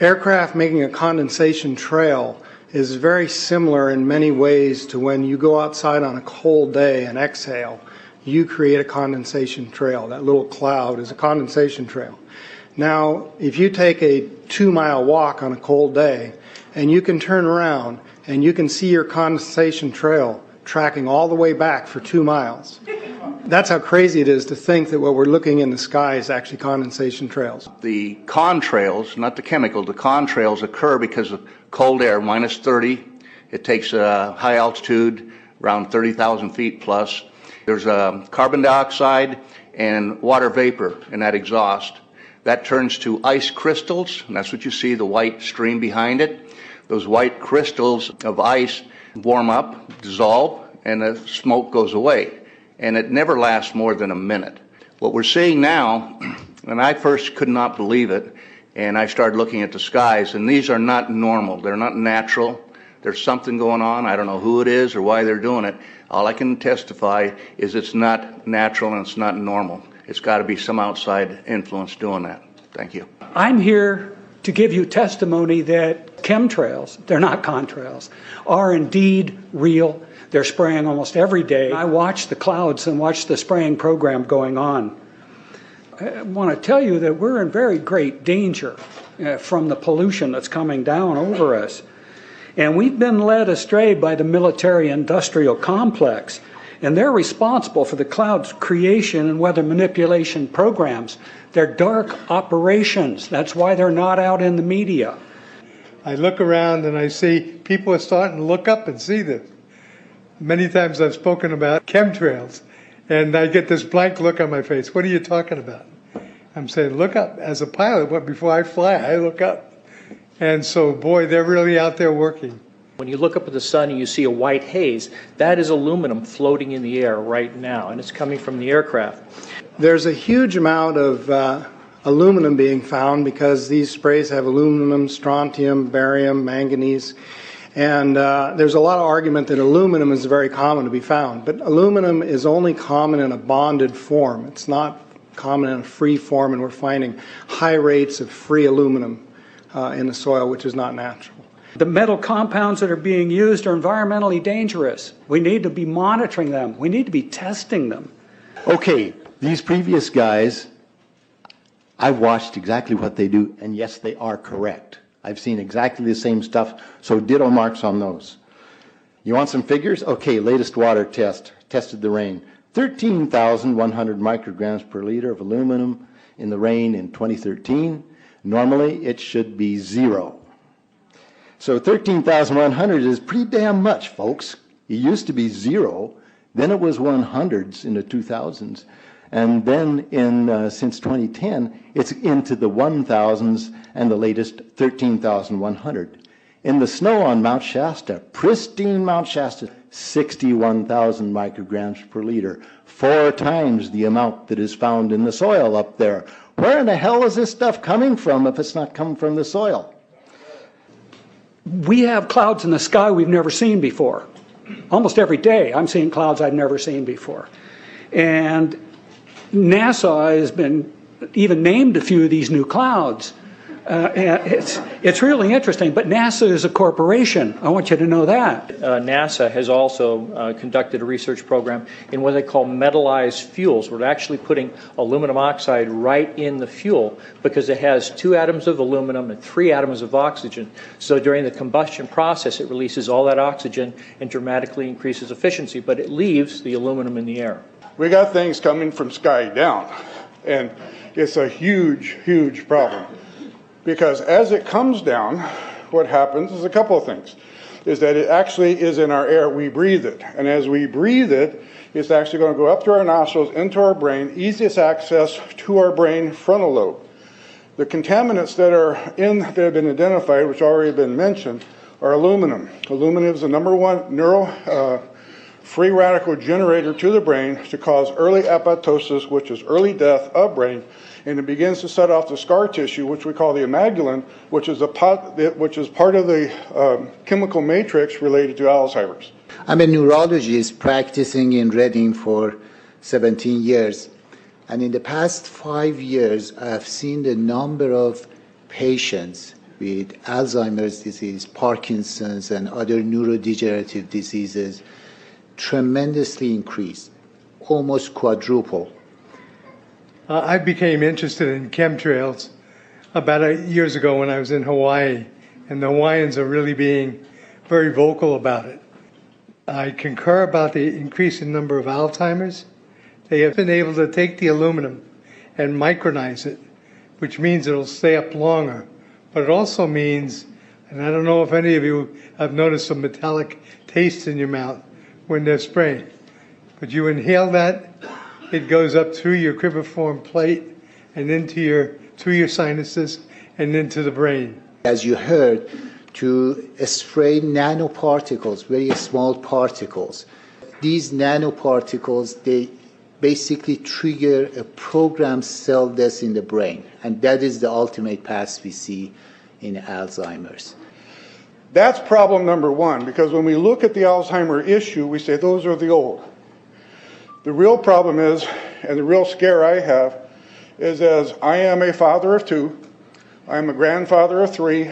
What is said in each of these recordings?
Aircraft making a condensation trail is very similar in many ways to when you go outside on a cold day and exhale. You create a condensation trail. That little cloud is a condensation trail. Now, if you take a 2-mile walk on a cold day and you can turn around and you can see your condensation trail tracking all the way back for 2 miles. That's how crazy it is to think that what we're looking in the sky is actually condensation trails. The contrails, not the chemical, the contrails occur because of cold air, minus 30. It takes high altitude, around 30,000 feet plus. There's carbon dioxide and water vapor in that exhaust. That turns to ice crystals, and that's what you see, the white stream behind it. Those white crystals of ice warm up, dissolve, and the smoke goes away. And it never lasts more than a minute. What we're seeing now, and I first could not believe it, and I started looking at the skies, and these are not normal. They're not natural. There's something going on. I don't know who it is or why they're doing it. All I can testify is it's not natural and it's not normal. It's got to be some outside influence doing that. Thank you. I'm here to give you testimony that chemtrails, they're not contrails, are indeed real. They're spraying almost every day. I watch the clouds and watch the spraying program going on. I want to tell you that we're in very great danger from the pollution that's coming down over us. And we've been led astray by the military-industrial complex, and they're responsible for the cloud's creation and weather manipulation programs. They're dark operations. That's why they're not out in the media. I look around and I see people are starting to look up and see this. Many times I've spoken about chemtrails, and I get this blank look on my face. What are you talking about? I'm saying, look up. As a pilot, before I fly, I look up. And so, boy, they're really out there working. When you look up at the sun and you see a white haze, that is aluminum floating in the air right now, and it's coming from the aircraft. There's a huge amount of aluminum being found because these sprays have aluminum, strontium, barium, manganese. And there's a lot of argument that aluminum is very common to be found. But aluminum is only common in a bonded form. It's not common in a free form, and we're finding high rates of free aluminum in the soil, which is not natural. The metal compounds that are being used are environmentally dangerous. We need to be monitoring them. We need to be testing them. Okay, these previous guys, I've watched exactly what they do, and yes, they are correct. I've seen exactly the same stuff, so ditto marks on those. You want some figures? Okay, latest water test, tested the rain. 13,100 micrograms per liter of aluminum in the rain in 2013. Normally, it should be 0. So 13,100 is pretty damn much, folks. It used to be 0, then it was 100s in the 2000s, and then since 2010, it's into the 1,000s and the latest 13,100. In the snow on Mount Shasta, pristine Mount Shasta, 61,000 micrograms per liter, 4 times the amount that is found in the soil up there. Where in the hell is this stuff coming from if it's not coming from the soil? We have clouds in the sky we've never seen before. Almost every day I'm seeing clouds I've never seen before. And NASA has been even named a few of these new clouds. It's really interesting, but NASA is a corporation. I want you to know that. NASA has also conducted a research program in what they call metallized fuels. We're actually putting aluminum oxide right in the fuel because it has 2 atoms of aluminum and 3 atoms of oxygen. So during the combustion process, it releases all that oxygen and dramatically increases efficiency, but it leaves the aluminum in the air. We got things coming from sky down, and it's a huge, huge problem. Because as it comes down, what happens is a couple of things. Is that it actually is in our air, we breathe it. And as we breathe it, it's actually going to go up to our nostrils, into our brain, easiest access to our brain frontal lobe. The contaminants that have been identified, which already been mentioned, are aluminum. Aluminum is the #1 free radical generator to the brain to cause early apoptosis, which is early death of brain, and it begins to set off the scar tissue, which we call the amygdalin, which is part of the chemical matrix related to Alzheimer's. I'm a neurologist practicing in Reading for 17 years, and in the past 5 years, I've seen the number of patients with Alzheimer's disease, Parkinson's, and other neurodegenerative diseases tremendously increased, almost quadruple. I became interested in chemtrails about 8 years ago when I was in Hawaii, and the Hawaiians are really being very vocal about it. I concur about the increasing number of Alzheimer's. They have been able to take the aluminum and micronize it, which means it'll stay up longer. But it also means, and I don't know if any of you have noticed a metallic taste in your mouth when they're spraying, but you inhale that, it goes up through your cribriform plate and through your sinuses and into the brain. As you heard, to spray nanoparticles, very small particles. These nanoparticles, they basically trigger a programmed cell death in the brain, and that is the ultimate path we see in Alzheimer's. That's problem number one, because when we look at the Alzheimer issue, we say those are the old. The real problem is, and the real scare I have, is as I am a father of 2, I am a grandfather of 3.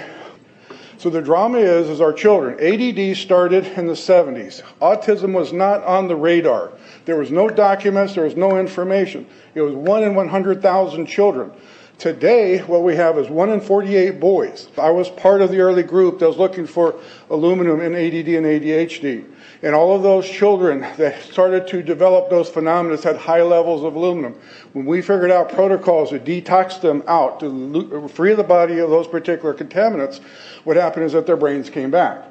So the drama is our children. ADD started in the 70s. Autism was not on the radar. There was no documents, there was no information. It was 1 in 100,000 children. Today, what we have is 1 in 48 boys. I was part of the early group that was looking for aluminum in ADD and ADHD. And all of those children that started to develop those phenomena had high levels of aluminum. When we figured out protocols to detox them out, to free the body of those particular contaminants, what happened is that their brains came back.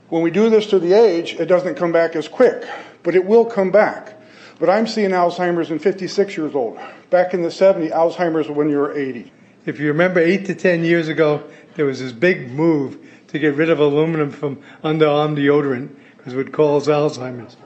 When we do this to the age, it doesn't come back as quick, but it will come back. But I'm seeing Alzheimer's in 56 years old. Back in the 70s, Alzheimer's when you were 80. If you remember 8 to 10 years ago, there was this big move to get rid of aluminum from underarm deodorant because it would cause Alzheimer's.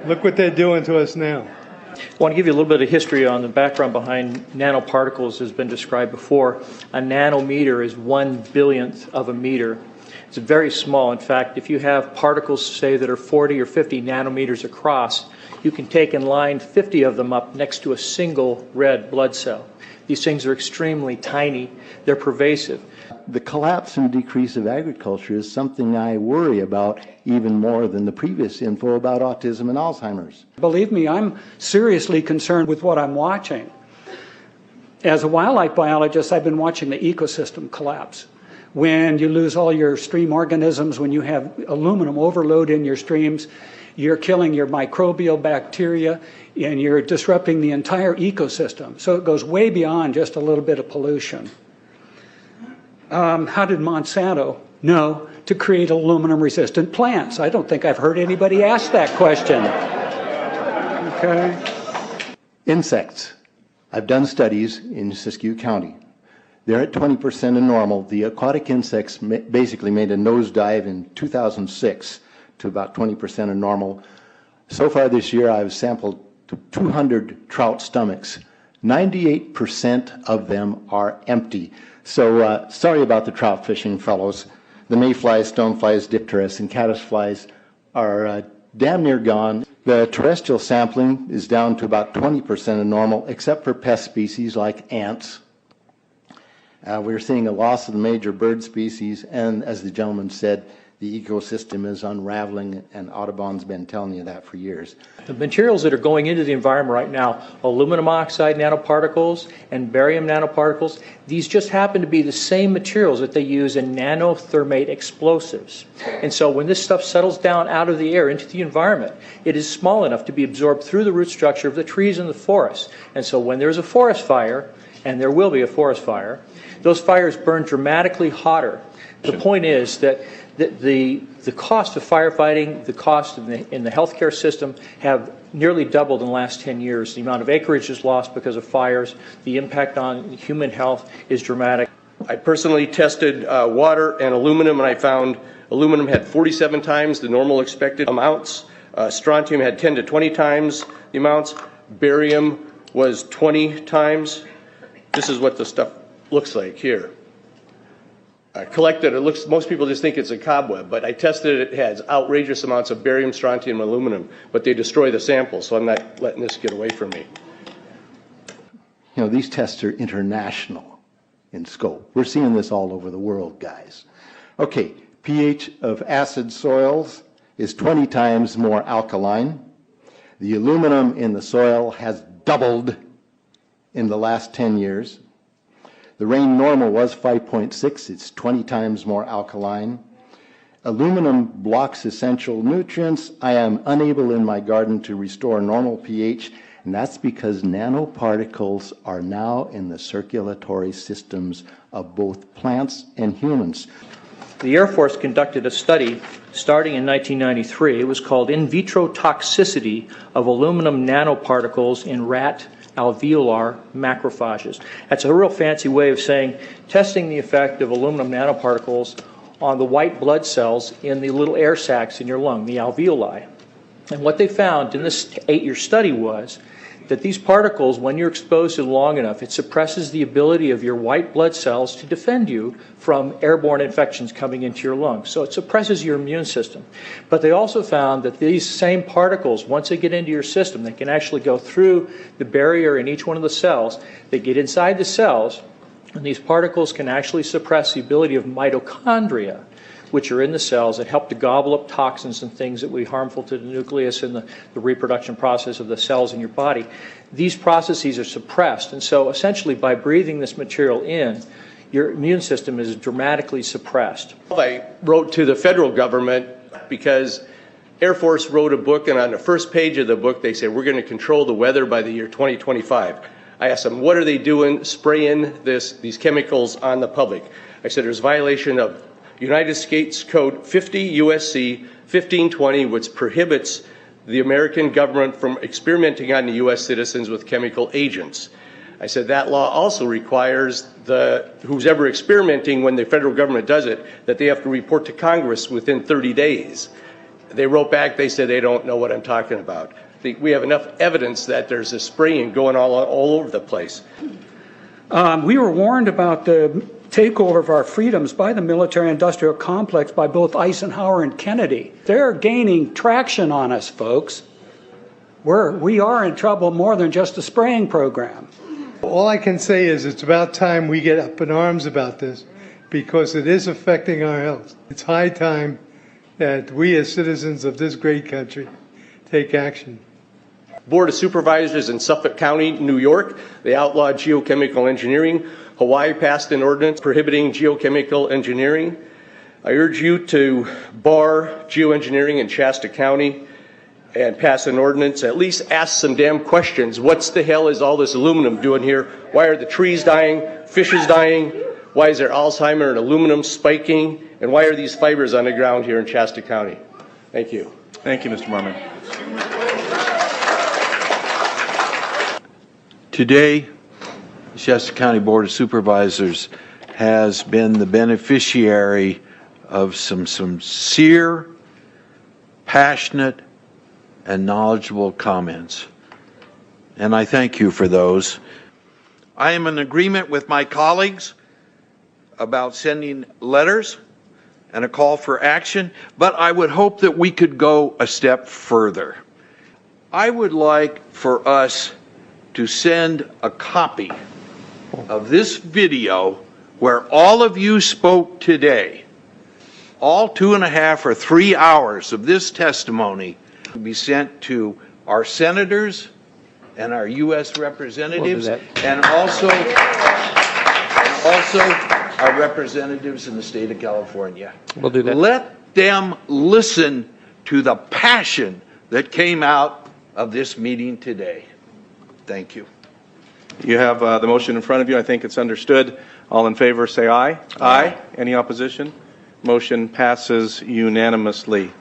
Look what they're doing to us now. I want to give you a little bit of history on the background behind nanoparticles has been described before. A nanometer is 1/1000th of a meter. It's very small. In fact, if you have particles, say, that are 40 or 50 nanometers across, you can take and line 50 of them up next to a single red blood cell. These things are extremely tiny. They're pervasive. The collapse and decrease of agriculture is something I worry about even more than the previous info about autism and Alzheimer's. Believe me, I'm seriously concerned with what I'm watching. As a wildlife biologist, I've been watching the ecosystem collapse. When you lose all your stream organisms, when you have aluminum overload in your streams, you're killing your microbial bacteria and you're disrupting the entire ecosystem. So it goes way beyond just a little bit of pollution. How did Monsanto know to create aluminum-resistant plants? I don't think I've heard anybody ask that question. Okay. Insects. I've done studies in Siskiyou County. They're at 20% of normal. The aquatic insects basically made a nosedive in 2006 to about 20% of normal. So far this year, I've sampled 200 trout stomachs. 98% of them are empty. So sorry about the trout fishing, fellows. The mayflies, stoneflies, dipterus, and caddisflies are damn near gone. The terrestrial sampling is down to about 20% of normal, except for pest species like ants. We're seeing a loss of the major bird species, and as the gentleman said, the ecosystem is unraveling, and Audubon's been telling you that for years. The materials that are going into the environment right now, aluminum oxide nanoparticles and barium nanoparticles, these just happen to be the same materials that they use in nanothermate explosives. And so when this stuff settles down out of the air into the environment, it is small enough to be absorbed through the root structure of the trees in the forest. And so when there's a forest fire, and there will be a forest fire, those fires burn dramatically hotter. The point is that the cost of firefighting, the cost in the healthcare system have nearly doubled in the last 10 years. The amount of acreage is lost because of fires. The impact on human health is dramatic. I personally tested water and aluminum, and I found aluminum had 47 times the normal expected amounts. Strontium had 10 to 20 times the amounts. Barium was 20 times. This is what the stuff looks like here. Collected, most people just think it's a cobweb, but I tested it. It has outrageous amounts of barium, strontium, and aluminum, but they destroy the sample, so I'm not letting this get away from me. You know, these tests are international. in scope. We're seeing this all over the world, guys. Okay, pH of acid soils is 20 times more alkaline. The aluminum in the soil has doubled in the last 10 years. The rain normal was 5.6. It's 20 times more alkaline. Aluminum blocks essential nutrients. I am unable in my garden to restore normal pH, and that's because nanoparticles are now in the circulatory systems of both plants and humans. The Air Force conducted a study starting in 1993. It was called In Vitro Toxicity of Aluminum Nanoparticles in Rat Alveolar Macrophages. That's a real fancy way of saying testing the effect of aluminum nanoparticles on the white blood cells in the little air sacs in your lung, the alveoli. And what they found in this 8-year study was that these particles, when you're exposed to them long enough, it suppresses the ability of your white blood cells to defend you from airborne infections coming into your lungs. So it suppresses your immune system. But they also found that these same particles, once they get into your system, they can actually go through the barrier in each one of the cells. They get inside the cells, and these particles can actually suppress the ability of mitochondria, which are in the cells that help to gobble up toxins and things that would be harmful to the nucleus and the reproduction process of the cells in your body. These processes are suppressed, and so essentially by breathing this material in, your immune system is dramatically suppressed. I wrote to the federal government because Air Force wrote a book, and on the first page of the book they said, we're going to control the weather by the year 2025. I asked them, what are they doing spraying these chemicals on the public? I said, there's violation of United States Code 50 USC 1520, which prohibits the American government from experimenting on the U.S. citizens with chemical agents. I said that law also requires who's ever experimenting, when the federal government does it, that they have to report to Congress within 30 days. They wrote back, they said they don't know what I'm talking about. We have enough evidence that there's a spraying going all over the place. We were warned about the takeover of our freedoms by the military-industrial complex by both Eisenhower and Kennedy. They're gaining traction on us, folks. We are in trouble more than just a spraying program. All I can say is it's about time we get up in arms about this, because it is affecting our health. It's high time that we as citizens of this great country take action. Board of Supervisors in Suffolk County, New York, they outlawed geochemical engineering. Hawaii passed an ordinance prohibiting geochemical engineering. I urge you to bar geoengineering in Shasta County and pass an ordinance. At least ask some damn questions. What the hell is all this aluminum doing here? Why are the trees dying, fishes dying? Why is there Alzheimer and aluminum spiking? And why are these fibers on the ground here in Shasta County? Thank you. Thank you, Mr. Marmon. Today, the Shasta County Board of Supervisors has been the beneficiary of some sincere, passionate, and knowledgeable comments. And I thank you for those. I am in agreement with my colleagues about sending letters and a call for action, but I would hope that we could go a step further. I would like for us to send a copy of this video where all of you spoke today, all 2.5 or 3 hours of this testimony, to be sent to our senators and our U.S. representatives, and also our representatives in the state of California. We'll do that. Let them listen to the passion that came out of this meeting today. Thank you. You have the motion in front of you. I think it's understood. All in favor, say aye. Aye. Any opposition? Motion passes unanimously.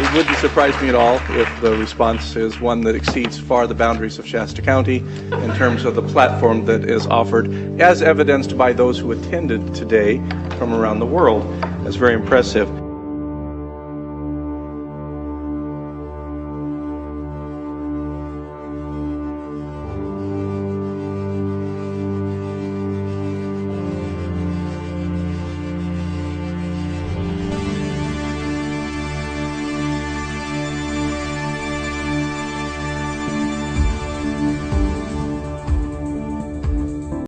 It wouldn't surprise me at all if the response is one that exceeds far the boundaries of Shasta County in terms of the platform that is offered, as evidenced by those who attended today from around the world. It's very impressive.